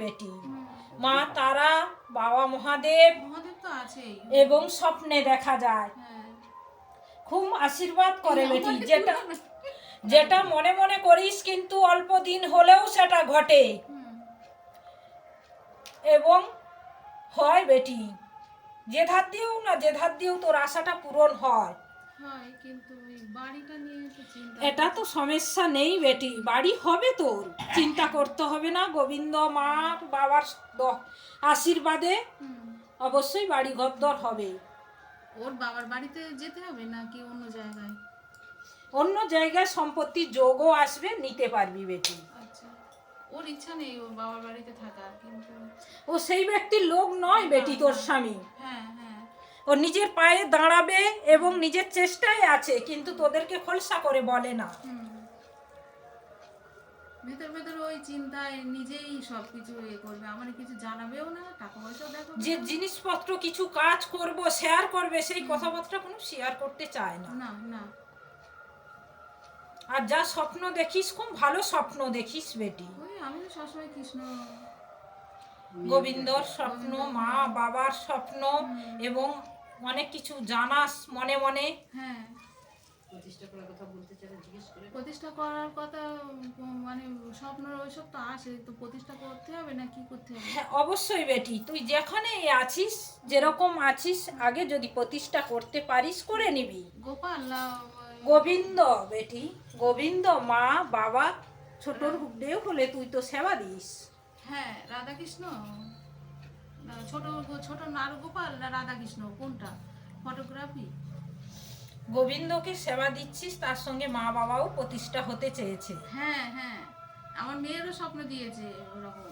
বেটি মা তারা, বাবা মহাদেব তো আছেই এবং স্বপ্নে দেখা যায়। খুব আশীর্বাদ করে বেটি, যেটা যেটা মনে মনে করিস কিন্তু অল্প দিন হলেও সেটা ঘটে এবং হয় বেটি। যে ধার দিয়েও না যে ধার দিয়েও তোর আশাটা পূরণ হয়। কিন্তু বাড়িটা নিয়ে তো চিন্তা, এটা তো সমস্যা নেই বেটি, বাড়ি হবে তোর, চিন্তা করতে হবে না। গোবিন্দ মা বাবার আশীর্বাদে অবশ্যই বাড়ি ঘরদর হবে। ওর বাবার বাড়িতে যেতে হবে নাকি অন্য জায়গায়? অন্য জায়গায় সম্পত্তির যোগও আসবে, নিতে পারবি বেটি। আচ্ছা, ওর ইচ্ছা নেই ওর বাবার বাড়িতে থাকার, কিন্তু ও সেই ব্যক্তির লোক নয় বেটি তোর স্বামী। ও নিজের পায়ে দাঁড়াবে এবং নিজের চেষ্টায় আছে, কিন্তু তোদেরকে খোলসা করে বলে না। ভেতর ভেতর ওই চিন্তায় নিজেই সবকিছু করবে, আমার কিছু জানাবেও না, টাকা পয়সা দেখো, যে জিনিসপত্র কিছু কাজ করব শেয়ার করবে, সেই কথাবার্তা কোনো শেয়ার করতে চায় না। না না। আর যা স্বপ্ন দেখিস খুব ভালো স্বপ্ন দেখিস বেটি। ওই আমি তো সবসময় কৃষ্ণ গোবিন্দর স্বপ্ন, মা বাবার স্বপ্ন এবং অনেক কিছু জানাস মনে মনে। প্রতিষ্ঠা করার কথা মানে স্বপ্ন ওইসব তো আসে, তো প্রতিষ্ঠা করতে হবে না কি করতে হবে? হ্যাঁ অবশ্যই বেটি, তুই যেখানে আছিস যেরকম আছিস আগে যদি প্রতিষ্ঠা করতে পারিস করে নিবি। গোপাল গোবিন্দ বেটি, গোবিন্দ মা বাবা ছোটর হুডেও হলে তুই তো সেবা দিস। হ্যাঁ, রাধাকৃষ্ণ ছোট ছোট আর গোপাল না রাধাকৃষ্ণ কোনটা? ফটোগ্রাফি। গোবিন্দকে সেবা দিচ্ছিস, তার সঙ্গে মা বাবাও প্রতিষ্ঠা হতে চেয়েছে। হ্যাঁ হ্যাঁ, আমার মেয়েরও স্বপ্ন দিয়েছে ওরকম,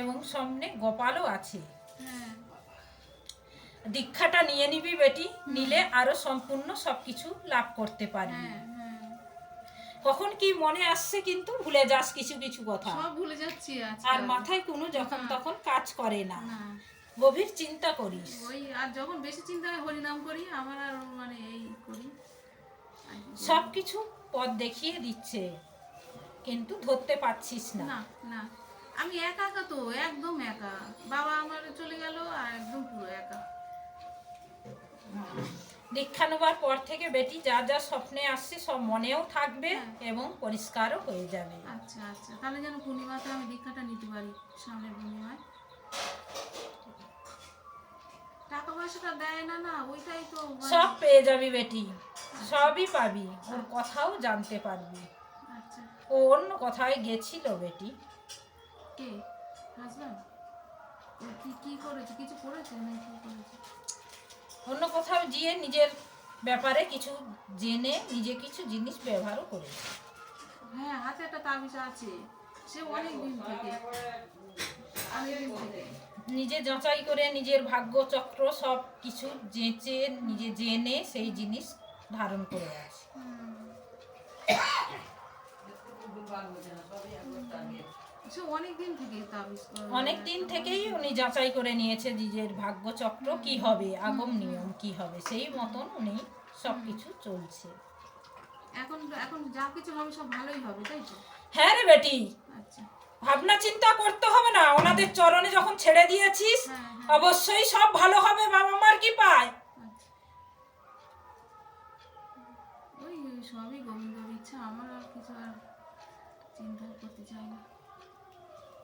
এবং সামনে গোপালও আছে। হ্যাঁ, দীক্ষাটা নিয়ে নিবি বেটি, নিলে আরো সম্পূর্ণ সবকিছু লাভ করতে পারবি। কখন কি মনে আসছে কিন্তু ভুলে যাস কিছু কিছু কথা, সব ভুলে যাচ্ছি আর মাথায় কোনো যখন তখন কাজ করে না, গভীর চিন্তা করিস। ওই আর যখন বেশি চিন্তা হয় হরিনাম করি, আমার আর মানে এই করি, সবকিছু পথ দেখিয়ে দিচ্ছে কিন্তু ধরতে পারছিস না। না না, আমি একা একা তো, একদম একা। বাবা আমার চলে গেল আর একদম পুরো একা। দীক্ষা নেবার পর থেকে বেটি যা যা স্বপ্নে আসছে সব মনেও থাকবে এবং পরিষ্কারও হয়ে যাবে। আচ্ছা আচ্ছা, তাহলে যেন পূর্ণিমাতে আমি দীক্ষাটা নিতে পারি, সামনের পূর্ণিমায়। টাকা পয়সাটা দেয় না, না ওইটাই তো। সব পেয়ে যাবি বেটি, সবই পাবি, ওর কথাও জানতে পারবি। আচ্ছা, ও অন্য কথায় গেছিল বেটি। কে? হাজবেন্ড? ও কি করেছে? কিছু করেছে না কি করেছে? অন্য কোথাও গিয়ে নিজের ব্যাপারে কিছু জেনে নিজে কিছু জিনিস ব্যবহারও করেছে। হ্যাঁ, হাতে একটা তাবিজ আছে, সে অনেক দিন থেকে নিজে যাচাই করে নিজের ভাগ্য চক্র সব কিছু যেচে নিজে জেনে সেই জিনিস ধারণ করে আছে। অনেক দিন থেকেই উনি যাচাই করে নিয়েছে নিজের ভাগ্য চক্র কি হবে, আগম নিয়ম কি হবে, সেই মতন উনি সবকিছু চলছে। এখন এখন যা কিছু হবে সব ভালোই হবে, তাই তো? হ্যাঁ রে বেটি, আচ্ছা, ভাবনা চিন্তা করতে হবে না, ওনাদের চরণে যখন ছেড়ে দিয়েছিস অবশ্যই সব ভালো হবে, বাবা মার কি পায়। ওই সবই গোবিন্দর ইচ্ছা, আমার আর কিছু আর চিন্তা করতে চাই না।